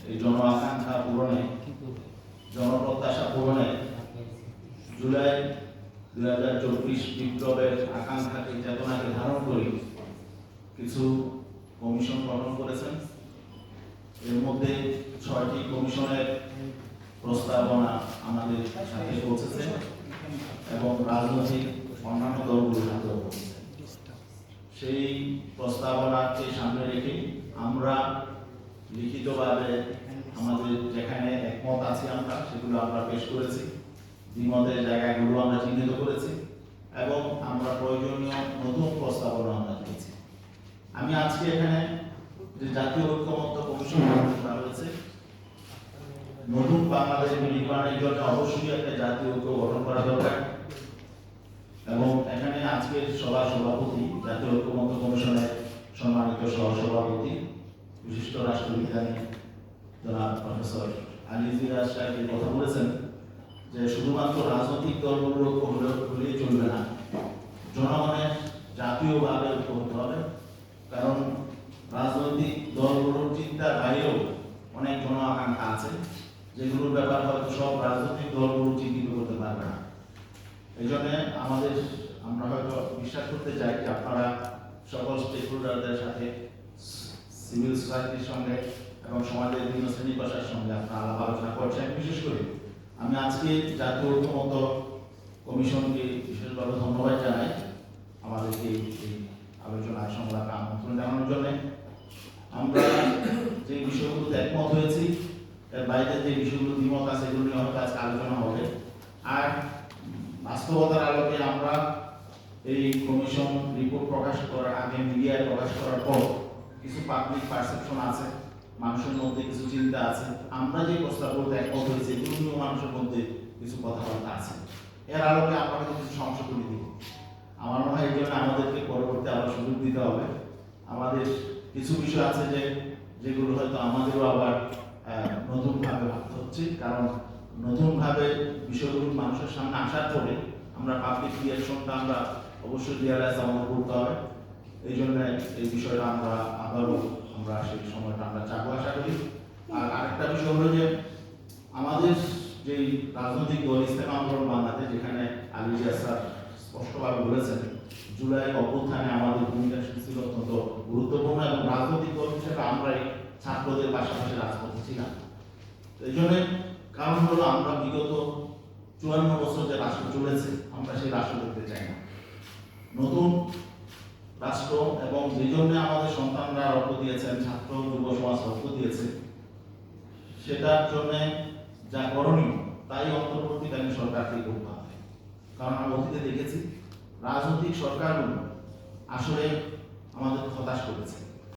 এই জন আকাঙ্ক্ষা পূরণে, জনপ্রত্যাশা পূরণে জুলাই 2024 বিপ্লবের আকাঙ্ক্ষাকে, চেতনাকে ধারণ করে কিছু কমিশন গঠন করেছেন। এর মধ্যে 6টি কমিশনের প্রস্তাবনা আমাদের সাথে পৌঁছেছে এবং রাজনৈতিক অন্যান্য দলগুলোর হাতেও পৌঁছেছে। সেই প্রস্তাবনাকে সামনে রেখে আমরা লিখিতভাবে আমাদের যেখানে একমত আছি সেগুলো আমরা পেশ করেছি, দ্বিমতের জায়গাগুলো আমরা চিহ্নিত করেছি এবং আমরা প্রয়োজনীয় নতুন প্রস্তাবনা আমরা দিয়েছি। আমি আজকে এখানে যে জাতীয় ঐক্যমত্য কমিশন গঠন করা হয়েছে, নতুন বাংলাদেশ নির্মাণের জন্য অবশ্যই একটা জাতীয় ঐক্য গঠন করা দরকার এবং এখানে আজকের সভাপতি, জাতীয় ঐক্যমত্য কমিশনের সম্মানিত সহসভাপতি, বিশিষ্ট রাষ্ট্রবিজ্ঞানী জনাব প্রফেসর আলী ফিরাজ সাহেব কথা বলেছেন যে শুধুমাত্র রাজনৈতিক দলগুলো হলেই চলবে না, জনগণের জাতীয়ভাবে ঐক্য হতে হবে। কারণ রাজনৈতিক দলগুলোর চিন্তার বাইরেও অনেক জন আকাঙ্ক্ষা আছে, যেগুলোর ব্যাপার হয়তো সব রাজনৈতিক দলগুলো চিন্তিত করতে পারবে না। এই জন্য আমরা হয়তো বিশ্বাস করতে চাই যে আপনারা সকল স্টেক হোল্ডারদের সাথে, সিভিল সোসাইটির সঙ্গে এবং সমাজের বিভিন্ন শ্রেণী পেশার সঙ্গে আপনারা আলাপ আলোচনা করছেন। বিশেষ করে আমি আজকে জাতীয় ঐক্যমত্য কমিশনকে বিশেষভাবে ধন্যবাদ জানাই আমাদেরকে এই আলোচনায় সংলাপে আমন্ত্রণ জানানোর জন্য। আমরা যে বিষয়গুলোতে একমত হয়েছি, এর বাইরে যে বিষয়গুলো দ্বিমত আছে সেগুলো নিয়ে হয়তো আজকে আলোচনা হবে। আর বাস্তবতার আলোকে আমরা এই কমিশন রিপোর্ট প্রকাশ করার আগে, মিডিয়ায় প্রকাশ করার পর কিছু পাবলিক পারসেপশন আছে, মানুষের মধ্যে কিছু চিন্তা আছে। আমরা যে প্রস্তাবগুলোতে একমত হয়েছে এগুলো নিয়েও মানুষের মধ্যে কিছু কথাবার্তা আছে। এর আলোকে আপনাকে কিছু সংশোধনী দিব। আমার মনে হয় এই জন্য আমাদেরকে পরবর্তী আবার সুযোগ দিতে হবে। আমাদের কিছু বিষয় আছে যেগুলো হয়তো আমাদেরও আবার নতুনভাবে ভাবতে হচ্ছে, কারণ নতুনভাবে বিষয়গুলো মানুষের সামনে আসার পরে আমরা পাবলিক রিয়াকশনটা আমরা অবশ্যই রিয়ালাইজ আমাদের করতে হবে। এই জন্য এই বিষয়টা আমরা সেই সময়টা আমরা চাবো আশা করি। আর আরেকটা বিষয় হলো যে আমাদের যেই রাজনৈতিক দল ইসলামী আন্দোলন বাংলাদেশ, যেখানে আলী স্যার স্পষ্টভাবে বলেছেন জুলাই অভ্যুত্থানে আমাদের ভূমিকা ছিল অত্যন্ত গুরুত্বপূর্ণ এবং রাজনৈতিক দল হিসেবে আমরাই ছাত্রদের পাশাপাশি রাজপথে ছিলাম। এই জন্য কারণ হলো আমরা বিগত 54 বছর যে রাষ্ট্র চলেছে, আমরা সেই রাষ্ট্র দেখতে চাই না। নতুন রাষ্ট্র, এবং যে জন্য আমাদের সন্তানরা রক্ত দিয়েছেন, ছাত্র যুব সমাজ রক্ত দিয়েছে, সেটার জন্য যা করণীয় তাই অন্তর্বর্তীকালীন সরকারকে করতে হবে। কারণ আমরা অতীতে দেখেছি রাজনৈতিক সরকারগুলো আসলে আমাদের হতাশ করেছে।